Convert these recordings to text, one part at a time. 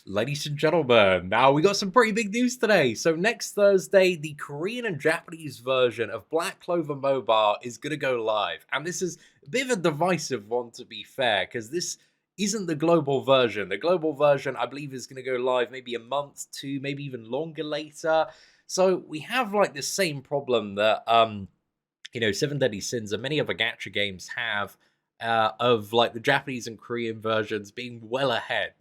Ladies and gentlemen, now we got some pretty big news today. So next Thursday, the Korean and Japanese version of Black Clover Mobile is going to go live. And this is a bit of a divisive one, to be fair, because this isn't the global version. The global version, I believe, is going to go live maybe a month, two, maybe even longer later. So we have like the same problem that Seven Deadly Sins and many other gacha games have, of like the Japanese and Korean versions being well ahead.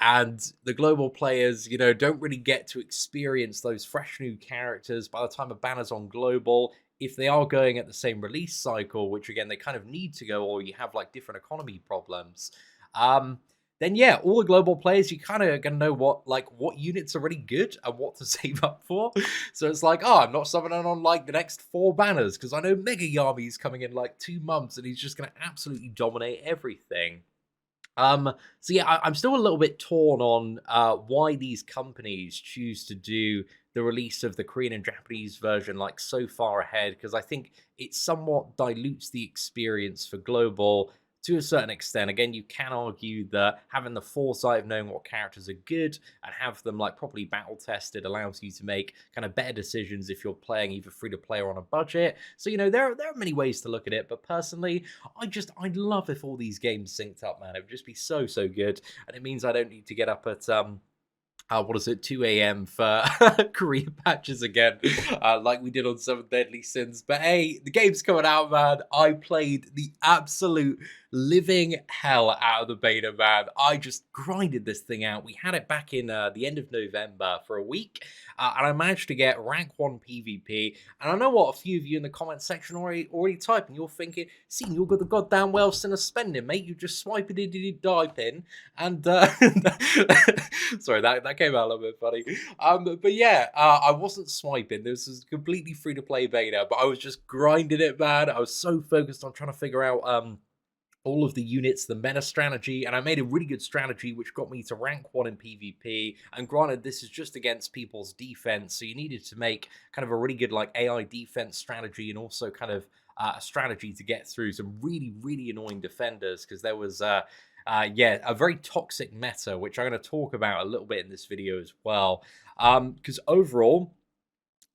And the global players, don't really get to experience those fresh new characters by the time a banner's on global. If they are going at the same release cycle, which again they kind of need to go, or you have like different economy problems, um, then yeah, all the global players, you kind of gonna know what units are really good and what to save up for. So it's like, oh, I'm not summoning on like the next 4 banners because I know Mega Yami's coming in like 2 months and he's just gonna absolutely dominate everything. So yeah, I'm still a little bit torn on why these companies choose to do the release of the Korean and Japanese version like so far ahead, because I think it somewhat dilutes the experience for global to a certain extent. Again, you can argue that having the foresight of knowing what characters are good and have them like properly battle tested allows you to make kind of better decisions if you're playing either free to play or on a budget. So there are many ways to look at it, but personally, I'd love if all these games synced up, man. It would just be so good, and it means I don't need to get up at what is it, 2 a.m. for career patches again, like we did on Seven Deadly Sins. But hey, the game's coming out, man. I played the absolute living hell out of the beta, man. I just grinded this thing out. We had it back in the end of November for a week, and I managed to get rank 1 PvP. And I know what a few of you in the comment section already typing. You're thinking, see, you've got the goddamn well sinner spending, mate. You just swipe it into the dive in, and sorry, that came out a little bit funny. But yeah, I wasn't swiping. This was completely free to play beta, but I was just grinding it, man. I was so focused on trying to figure out all of the units, the meta strategy, and I made a really good strategy which got me to rank 1 in PvP. And granted, this is just against people's defense, so you needed to make kind of a really good like AI defense strategy, and also kind of a strategy to get through some really annoying defenders, because there was yeah, a very toxic meta, which I'm going to talk about a little bit in this video as well. Because overall,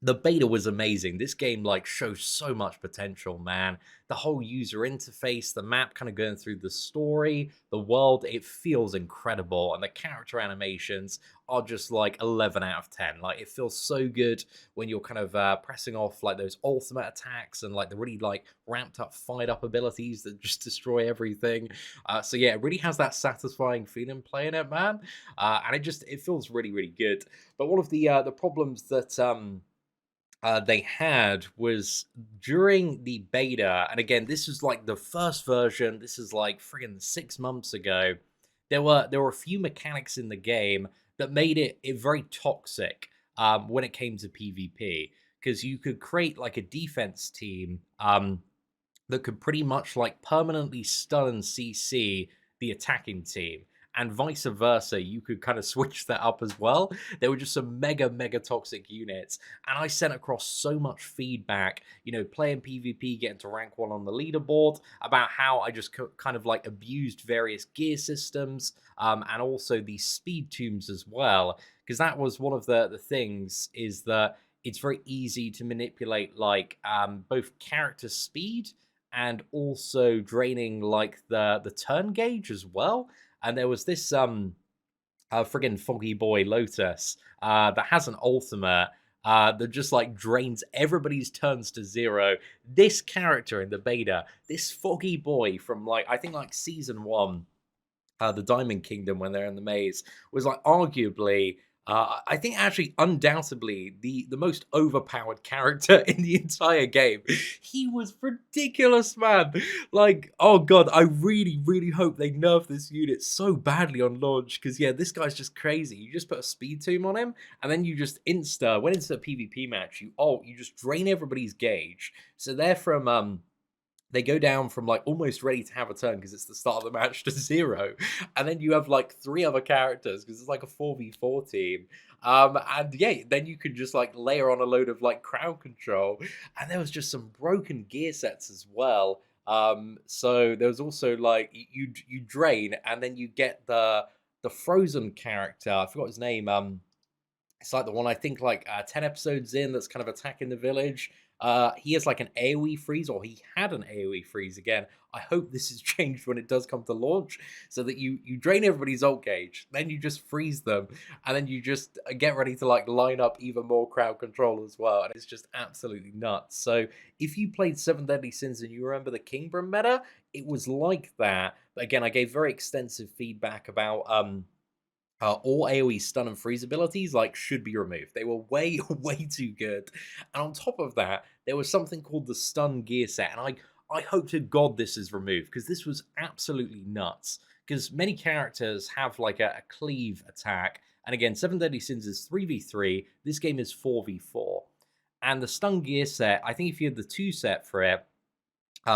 the beta was amazing. This game like shows so much potential, man. The whole user interface, the map kind of going through the story, the world, it feels incredible. And the character animations are just like 11 out of 10. Like, it feels so good when you're kind of pressing off like those ultimate attacks and like the really like ramped up, fired up abilities that just destroy everything. So yeah, it really has that satisfying feeling playing it, man. And it feels really good. But one of the problems that they had was during the beta, and again, this was like the first version. This is like friggin' 6 months ago. There were a few mechanics in the game that made it very toxic when it came to PvP, because you could create like a defense team that could pretty much like permanently stun and CC the attacking team. And vice versa, you could kind of switch that up as well. There were just some mega toxic units. And I sent across so much feedback, playing PvP, getting to rank 1 on the leaderboard, about how I just kind of like abused various gear systems, and also the speed tombs as well. Because that was one of the things, is that it's very easy to manipulate like both character speed and also draining like the turn gauge as well. And there was this friggin' Foggy Boy Lotus that has an ultimate that just like drains everybody's turns to 0. This character in the beta, this Foggy Boy from like I think like season 1, the Diamond Kingdom, when they're in the maze, was like arguably, I think actually undoubtedly the most overpowered character in the entire game. He was ridiculous, man. Like, oh god, I really hope they nerf this unit so badly on launch, because yeah, this guy's just crazy. You just put a speed tomb on him, and then you just when it's a PvP match, you just drain everybody's gauge. So they're from they go down from like almost ready to have a turn because it's the start of the match to 0. And then you have like 3 other characters because it's like a 4v4 team. And yeah, then you can just like layer on a load of like crowd control. And there was just some broken gear sets as well. So there was also like you drain, and then you get the Frozen character. I forgot his name. It's like the one I think like 10 episodes in that's kind of attacking the village. He has like an AoE freeze, or he had an AoE freeze again. I hope this is changed when it does come to launch, so that you drain everybody's ult gauge, then you just freeze them, and then you just get ready to like line up even more crowd control as well, and it's just absolutely nuts. So if you played Seven Deadly Sins and you remember the Kingdom meta, it was like that. But again, I gave very extensive feedback about all AoE stun and freeze abilities like should be removed. They were way way too good. And on top of that, there was something called the stun gear set, and I hope to God this is removed because this was absolutely nuts. Because many characters have like a cleave attack, and again, Seven Deadly Sins is 3v3. This game is 4v4, and the stun gear set. I think if you had the 2 set for it,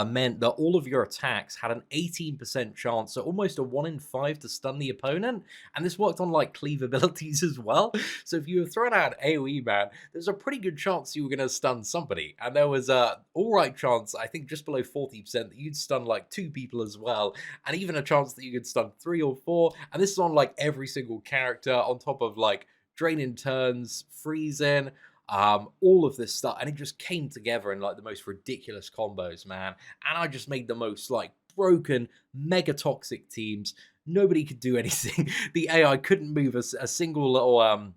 meant that all of your attacks had an 18% chance, so almost a 1 in 5 to stun the opponent. And this worked on like cleave abilities as well. So if you were throwing out AoE, man, there's a pretty good chance you were going to stun somebody. And there was a alright chance, I think just below 40%, that you'd stun like 2 people as well. And even a chance that you could stun 3 or 4. And this is on like every single character, on top of like draining turns, freezing, all of this stuff, and it just came together in like the most ridiculous combos, man. And I just made the most like broken, mega toxic teams. Nobody could do anything. The AI couldn't move a single little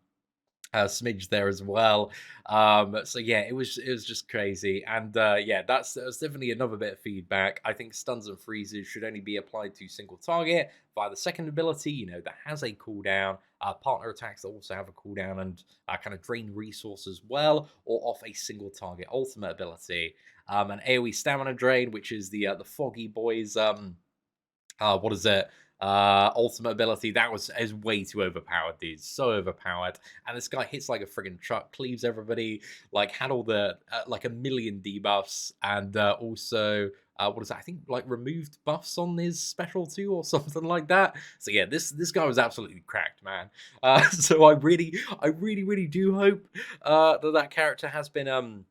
smidge there as well. So yeah, it was just crazy, and yeah, that's definitely another bit of feedback. I think stuns and freezes should only be applied to single target via the second ability, that has a cooldown. Partner attacks that also have a cooldown and kind of drain resource as well, or off a single target ultimate ability. An AoE stamina drain, which is the Foggy Boys. What is it? Ultimate ability that is way too overpowered, dude. So overpowered, and this guy hits like a friggin' truck, cleaves everybody. Like had all the like a million debuffs, and also what is that? I think like removed buffs on his special too, or something like that. So yeah, this guy was absolutely cracked, man. So I really do hope that character has been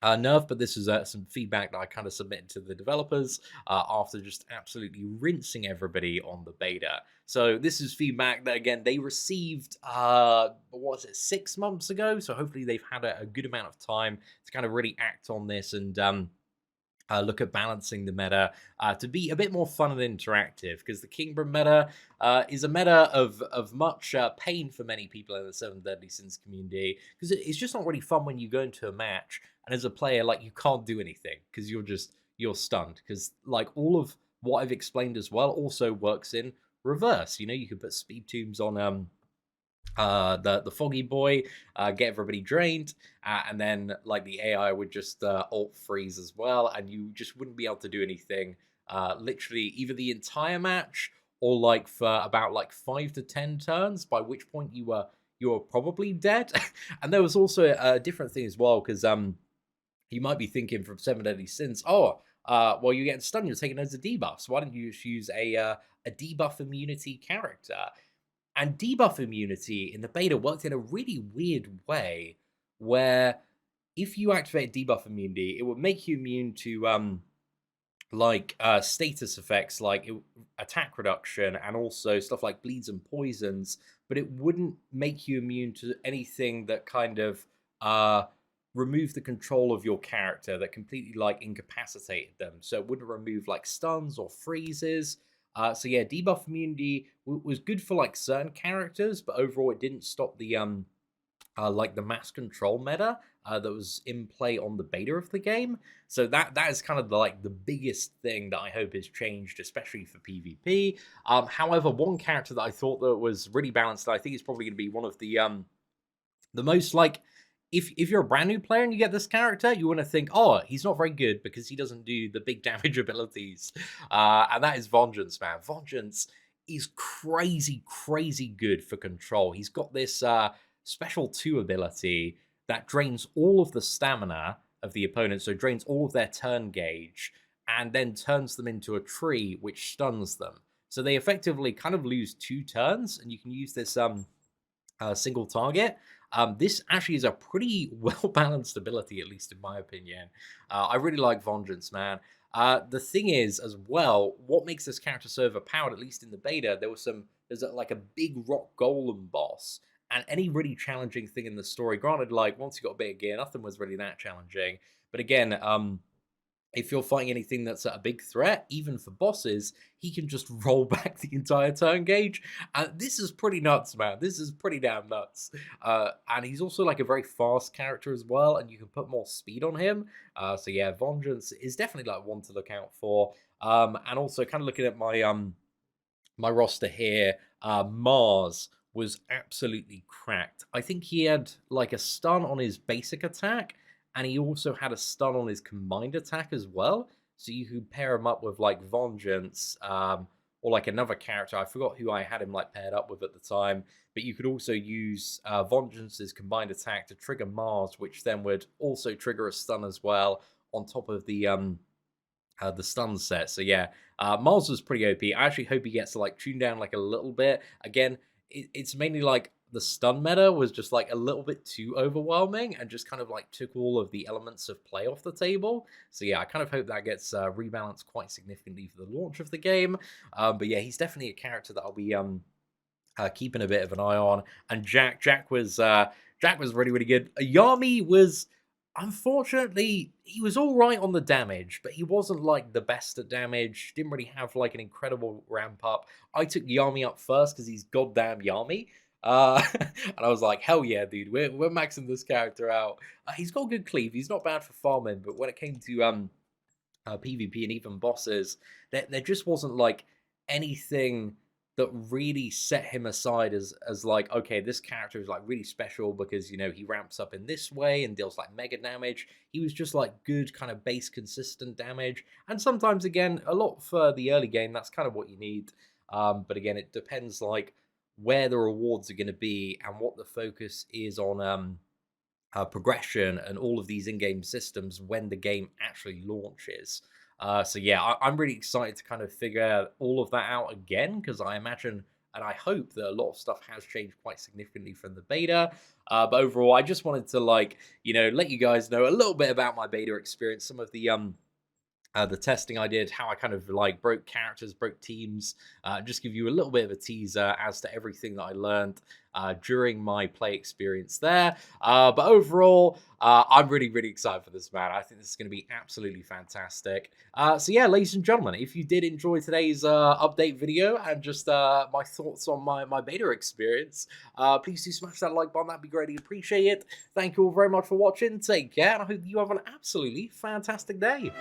nerf, but this is some feedback that I kind of submitted to the developers after just absolutely rinsing everybody on the beta. So this is feedback that again they received what was it, 6 months ago, so hopefully they've had a good amount of time to kind of really act on this and look at balancing the meta to be a bit more fun and interactive, because the Kingdom meta is a meta of much pain for many people in the Seven Deadly Sins community, because it's just not really fun when you go into a match and as a player like you can't do anything because you're stunned, because like all of what I've explained as well also works in reverse. You can put speed tombs on the Foggy Boy, get everybody drained, and then like the AI would just alt freeze as well, and you just wouldn't be able to do anything literally either the entire match or like for about like 5 to 10 turns, by which point you were probably dead. And there was also a different thing as well, because you might be thinking from Seven Deadly Sins, oh, well, you're getting stunned, you're taking loads of debuffs. Why don't you just use a debuff immunity character? And debuff immunity in the beta worked in a really weird way, where if you activate debuff immunity, it would make you immune to like status effects like attack reduction, and also stuff like bleeds and poisons, but it wouldn't make you immune to anything that kind of removed the control of your character, that completely like incapacitated them. So it wouldn't remove like stuns or freezes. So yeah, debuff immunity was good for like certain characters, but overall it didn't stop the like the mass control meta that was in play on the beta of the game. So that is kind of like the biggest thing that I hope is changed, especially for PvP. However, one character that I thought that was really balanced, I think it's probably going to be one of the most like, if you're a brand new player and you get this character, you want to think, oh, he's not very good because he doesn't do the big damage abilities. And that is Vengeance, man. Vengeance is crazy, crazy good for control. He's got this special 2 ability that drains all of the stamina of the opponent, so drains all of their turn gauge, and then turns them into a tree, which stuns them. So they effectively kind of lose 2 turns, and you can use this single target. This actually is a pretty well-balanced ability, at least in my opinion. I really like Vengeance, man. The thing is, as well, what makes this character so overpowered, at least in the beta, there's like a big rock golem boss, and any really challenging thing in the story. Granted, like once you got a bit of gear, nothing was really that challenging. But again, if you're fighting anything that's a big threat, even for bosses, he can just roll back the entire turn gauge. And this is pretty nuts, man. This is pretty damn nuts. And he's also like a very fast character as well, and you can put more speed on him. So yeah, Vengeance is definitely like one to look out for. And also kind of looking at my roster here, Mars was absolutely cracked. I think he had like a stun on his basic attack, and he also had a stun on his combined attack as well. So you could pair him up with like Vengeance, or like another character. I forgot who I had him like paired up with at the time, but you could also use Vengeance's combined attack to trigger Mars, which then would also trigger a stun as well on top of the stun set. So yeah, Miles was pretty OP. I actually hope he gets to like tune down like a little bit. Again, it's mainly like the stun meta was just like a little bit too overwhelming and just kind of like took all of the elements of play off the table. So yeah, I kind of hope that gets rebalanced quite significantly for the launch of the game. But yeah, he's definitely a character that I'll be keeping a bit of an eye on. And Jack was really really good. Yami was, unfortunately, he was all right on the damage, but he wasn't like the best at damage. Didn't really have like an incredible ramp up. I took Yami up first because he's goddamn Yami. And I was like, hell yeah, dude, we're maxing this character out. He's got good cleave. He's not bad for farming, but when it came to PvP and even bosses, there just wasn't like anything that really set him aside as like, okay, this character is like really special because he ramps up in this way and deals like mega damage. He was just like good kind of base consistent damage, and sometimes again a lot for the early game. That's kind of what you need. But again, it depends like where the rewards are going to be and what the focus is on progression and all of these in-game systems when the game actually launches. So yeah, I'm really excited to kind of figure all of that out again, because I imagine and I hope that a lot of stuff has changed quite significantly from the beta. But overall, I just wanted to like let you guys know a little bit about my beta experience, some of the testing I did, how I kind of like broke characters, broke teams, just give you a little bit of a teaser as to everything that I learned during my play experience there. But overall, I'm really, really excited for this, man. I think this is going to be absolutely fantastic. So yeah, ladies and gentlemen, if you did enjoy today's update video and just my thoughts on my beta experience, please do smash that like button. That'd be greatly appreciated. Thank you all very much for watching. Take care, and I hope you have an absolutely fantastic day.